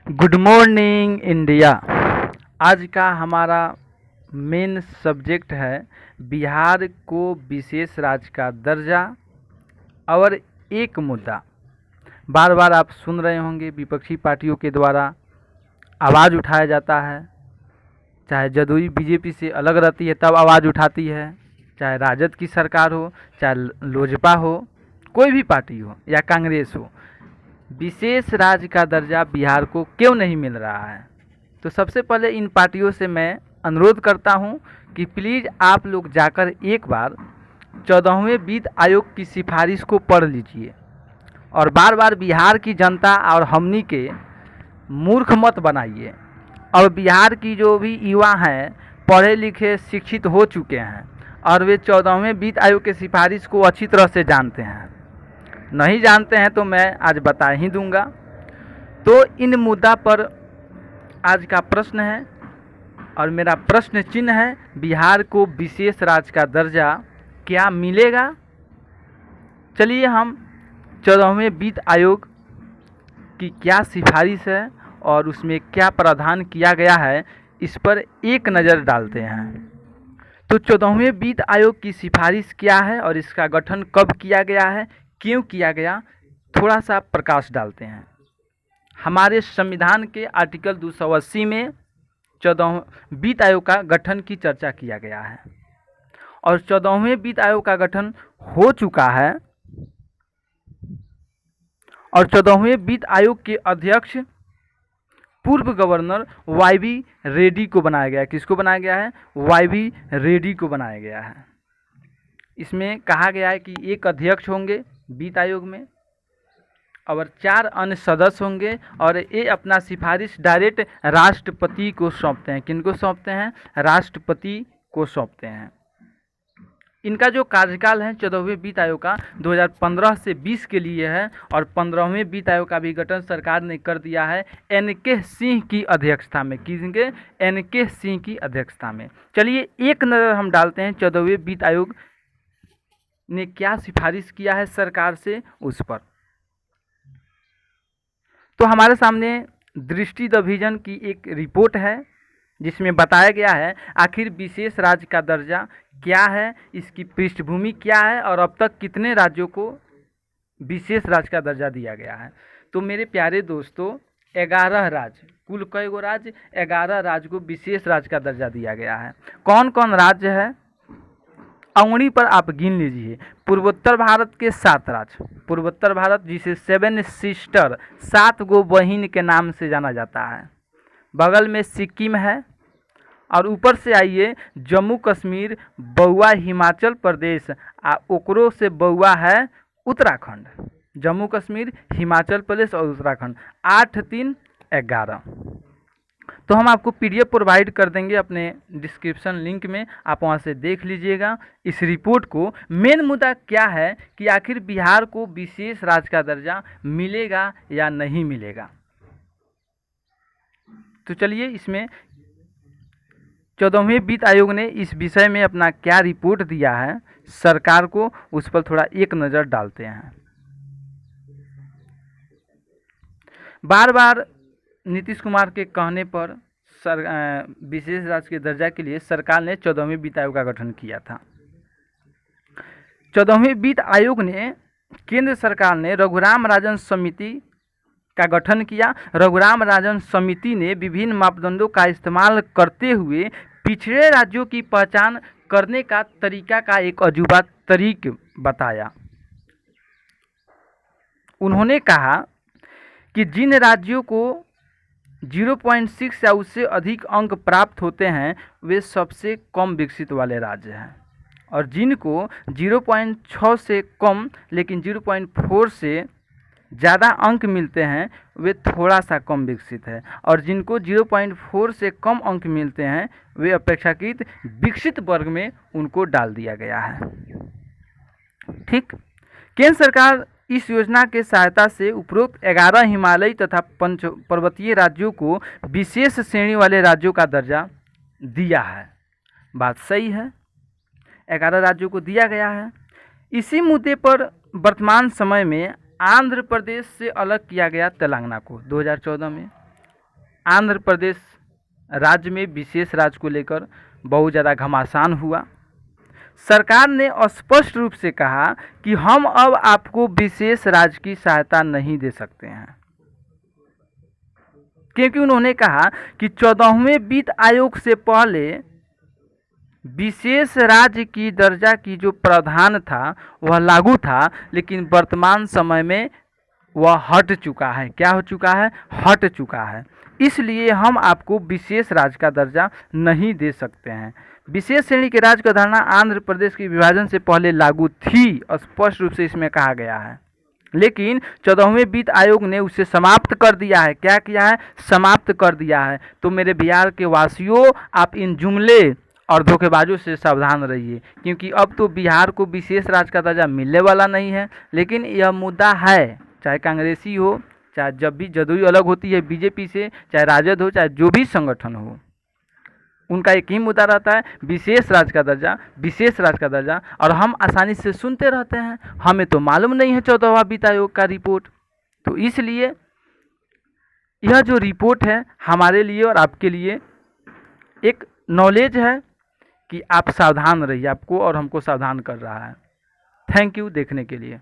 Good morning India. आज का हमारा मेन सब्जेक्ट है बिहार को विशेष राज्य का दर्जा। और एक मुद्दा बार बार आप सुन रहे होंगे, विपक्षी पार्टियों के द्वारा आवाज़ उठाया जाता है। चाहे जदयू बीजेपी से अलग रहती है तब आवाज़ उठाती है, चाहे राजद की सरकार हो, चाहे लोजपा हो, कोई भी पार्टी हो या कांग्रेस हो, विशेष राज्य का दर्जा बिहार को क्यों नहीं मिल रहा है। तो सबसे पहले इन पार्टियों से मैं अनुरोध करता हूं कि प्लीज़ आप लोग जाकर एक बार 14वें वित्त आयोग की सिफारिश को पढ़ लीजिए और बार बार बिहार की जनता और हमनी के मूर्ख मत बनाइए। और बिहार की जो भी युवा हैं, पढ़े लिखे शिक्षित हो चुके हैं और वे 14वें वित्त आयोग के सिफारिश को अच्छी तरह से जानते हैं। नहीं जानते हैं तो मैं आज बता ही दूंगा। तो इन मुद्दा पर आज का प्रश्न है और मेरा प्रश्न चिन्ह है, बिहार को विशेष राज्य का दर्जा क्या मिलेगा। चलिए हम 14वें वित्त आयोग की क्या सिफारिश है और उसमें क्या प्रावधान किया गया है, इस पर एक नज़र डालते हैं। तो 14वें वित्त आयोग की सिफारिश क्या है और इसका गठन कब किया गया है, क्यों किया गया, थोड़ा सा प्रकाश डालते हैं। हमारे संविधान के आर्टिकल 280 में 14वें वित्त आयोग का गठन की चर्चा किया गया है और 14वें वित्त आयोग का गठन हो चुका है। और 14वें वित्त आयोग के अध्यक्ष पूर्व गवर्नर वाई.वी. रेड्डी को बनाया गया है। किसको बनाया गया है? वाई.वी. रेड्डी को बनाया गया है। इसमें कहा गया है कि एक अध्यक्ष होंगे वित्त आयोग में और 4 अन्य सदस्य होंगे और ये अपना सिफारिश डायरेक्ट राष्ट्रपति को सौंपते हैं। किनको सौंपते हैं? राष्ट्रपति को सौंपते हैं। इनका जो कार्यकाल है 14वें वित्त आयोग का 2015 से 20 के लिए है और 15वें वित्त आयोग का भी गठन सरकार ने कर दिया है एन.के. सिंह की अध्यक्षता में। किसके? एन.के. सिंह की अध्यक्षता में। चलिए एक नज़र हम डालते हैं 14वें वित्त आयोग ने क्या सिफारिश किया है सरकार से उस पर। तो हमारे सामने दृष्टि द विजन की एक रिपोर्ट है जिसमें बताया गया है आखिर विशेष राज्य का दर्जा क्या है, इसकी पृष्ठभूमि क्या है और अब तक कितने राज्यों को विशेष राज्य का दर्जा दिया गया है। तो मेरे प्यारे दोस्तों, 11 राज्य, कुल कई गो राज्य? 11 राज्य को विशेष राज्य का दर्जा दिया गया है। कौन कौन राज्य है? अंगुली पर आप गिन लीजिए। पूर्वोत्तर भारत के 7 राज्य, पूर्वोत्तर भारत जिसे 7 सिस्टर, 7 गो बहिन के नाम से जाना जाता है। बगल में सिक्किम है और ऊपर से आइए जम्मू कश्मीर, बउआ हिमाचल प्रदेश, ओकरो से बउआ है उत्तराखंड। जम्मू कश्मीर, हिमाचल प्रदेश और उत्तराखंड, 8 3 11। तो हम आपको पीडीएफ प्रोवाइड कर देंगे अपने डिस्क्रिप्शन लिंक में, आप वहां से देख लीजिएगा इस रिपोर्ट को। मेन मुद्दा क्या है कि आखिर बिहार को विशेष राज्य का दर्जा मिलेगा या नहीं मिलेगा। तो चलिए इसमें 14वें वित्त आयोग ने इस विषय में अपना क्या रिपोर्ट दिया है सरकार को, उस पर थोड़ा एक नज़र डालते हैं। बार बार नीतीश कुमार के कहने पर विशेष राज्य के दर्जा के लिए सरकार ने 14वें वित्त आयोग का गठन किया था। 14वें वित्त आयोग ने, केंद्र सरकार ने रघुराम राजन समिति का गठन किया। रघुराम राजन समिति ने विभिन्न मापदंडों का इस्तेमाल करते हुए पिछड़े राज्यों की पहचान करने का तरीका का एक अजूबा तरीक बताया। उन्होंने कहा कि जिन राज्यों को 0.6 या उससे अधिक अंक प्राप्त होते हैं वे सबसे कम विकसित वाले राज्य हैं और जिनको 0.6 से कम लेकिन 0.4 से ज़्यादा अंक मिलते हैं वे थोड़ा सा कम विकसित है और जिनको 0.4 से कम अंक मिलते हैं वे अपेक्षाकृत विकसित वर्ग में उनको डाल दिया गया है। ठीक, केंद्र सरकार इस योजना के सहायता से उपरोक्त 11 हिमालयी तथा पंच पर्वतीय राज्यों को विशेष श्रेणी वाले राज्यों का दर्जा दिया है। बात सही है, 11 राज्यों को दिया गया है। इसी मुद्दे पर वर्तमान समय में आंध्र प्रदेश से अलग किया गया तेलंगाना को 2014 में आंध्र प्रदेश राज्य में विशेष राज्य को लेकर बहुत ज़्यादा घमासान हुआ। सरकार ने स्पष्ट रूप से कहा कि हम अब आपको विशेष राज्य की सहायता नहीं दे सकते हैं, क्योंकि उन्होंने कहा कि 14वें वित्त आयोग से पहले विशेष राज्य की दर्जा की जो प्रावधान था वह लागू था, लेकिन वर्तमान समय में वह हट चुका है। क्या हो चुका है? हट चुका है। इसलिए हम आपको विशेष राज्य का दर्जा नहीं दे सकते हैं। विशेष श्रेणी के राज्य की अवधारणा आंध्र प्रदेश के विभाजन से पहले लागू थी, स्पष्ट रूप से इसमें कहा गया है, लेकिन 14वें वित्त आयोग ने उसे समाप्त कर दिया है। क्या किया है? समाप्त कर दिया है। तो मेरे बिहार के वासियों, आप इन जुमले और धोखेबाजों से सावधान रहिए, क्योंकि अब तो बिहार को विशेष राज्य का दर्जा मिलने वाला नहीं है। लेकिन यह मुद्दा है, चाहे कांग्रेसी हो, चाहे जब भी जदयू अलग होती है बीजेपी से, चाहे राजद हो, चाहे जो भी संगठन हो, उनका एक ही मुद्दा रहता है, विशेष राज्य का दर्जा, विशेष राज्य का दर्जा। और हम आसानी से सुनते रहते हैं, हमें तो मालूम नहीं है 14वां वित्त आयोग का रिपोर्ट। तो इसलिए यह जो रिपोर्ट है हमारे लिए और आपके लिए एक नॉलेज है कि आप सावधान रहिए, आपको और हमको सावधान कर रहा है। थैंक यू देखने के लिए।